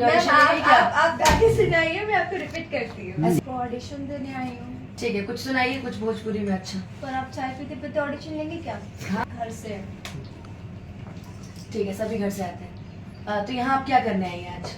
आप गा के सुनाइए, मैं आपको रिपीट करती हूँ। ऑडिशन देने आई हूँ। ठीक है, कुछ सुनाइए, कुछ भोजपुरी में। अच्छा, पर आप चाय पीते पीते ऑडिशन लेंगे क्या? हाँ। घर से। ठीक है, सभी घर से आते हैं। तो यहाँ आप क्या करने आई हैं आज?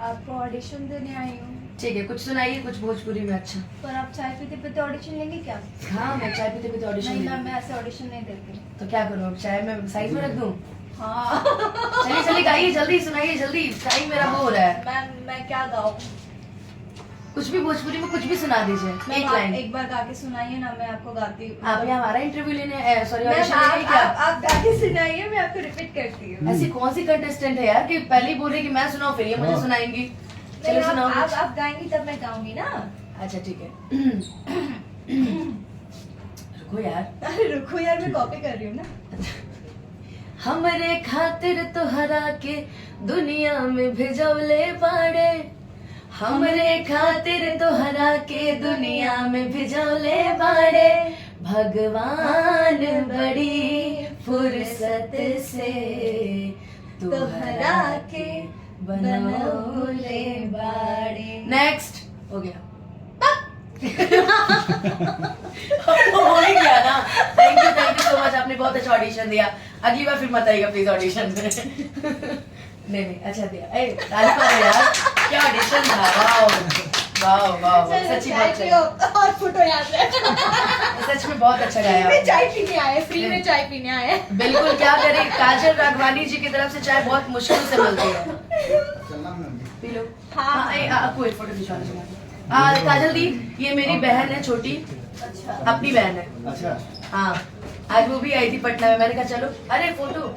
आपको ऑडिशन देने आई हूँ। ठीक है, कुछ सुनाइए, कुछ भोजपुरी में। अच्छा, पर आप चाय पीते पीते ऑडिशन लेंगे क्या? हाँ, मैं चाय पीते पीते ऑडिशन नहीं मैम, मैं ऐसे ऑडिशन नहीं देती। तो क्या करूँ अब? चाय में साइड में रख दूँ? हाँ। चलिए चलिए, गाइए जल्दी, सुनाइए जल्दी, टाइम मेरा वो हो रहा है। मैम मैं क्या गाऊँ? कुछ भी भोजपुरी में कुछ भी सुना दीजिए, एक लाइन। एक बार गा के सुनाइए ना, मैं आपको गाती हूँ। आप यहाँ हमारा इंटरव्यू लेने, सॉरी मैम, ऑडिशन लेने क्या? आप गा के सुनाइए, मैं आपको रिपीट करती हूँ। ऐसी कौन सी कंटेस्टेंट है यार कि पहले ही बोल रही कि मैं सुनाऊं, फिर ये मुझे सुनाएंगी। चलो नहीं, सुनाओ कुछ। आप गाएंगी तब मैं गाऊंगी ना। अच्छा ठीक है। रुको यार। अरे रुको यार, मैं कॉपी कर रही हूँ ना। हमरे खातिर तोहरा के दुनिया में भेजौले बाड़े, हमरे खातिर तोहरा के दुनिया में भेजौले बाड़े, भगवान बड़ी फुर्सत से तोहरा के बनौले बाड़े। नेक्स्ट हो गया। हो ही गया ना। थैंक यू सो मच, आपने बहुत अच्छा ऑडिशन दिया। अगली बार फिर मत आइएगा प्लीज ऑडिशन में। नहीं अच्छा दिया। तारीफ करो यार, क्या ऑडिशन था। वाओ वाओ वाओ, सच्ची बात है। और फोटो याद है। सच में बहुत अच्छा गाया आपने। चाय पीने आए, फ्री में चाय पीने आए। बिल्कुल, क्या करें, काजल राघवानी जी की तरफ से चाय बहुत मुश्किल से मिलती है। P low. हाँ, आपको एक फोटो खिंचवाना चाहिए। काजल दी, ये मेरी बहन है छोटी। अच्छा। अपनी बहन है। अच्छा। हाँ, आज वो भी आई थी पटना में, मैंने कहा चलो, अरे फोटो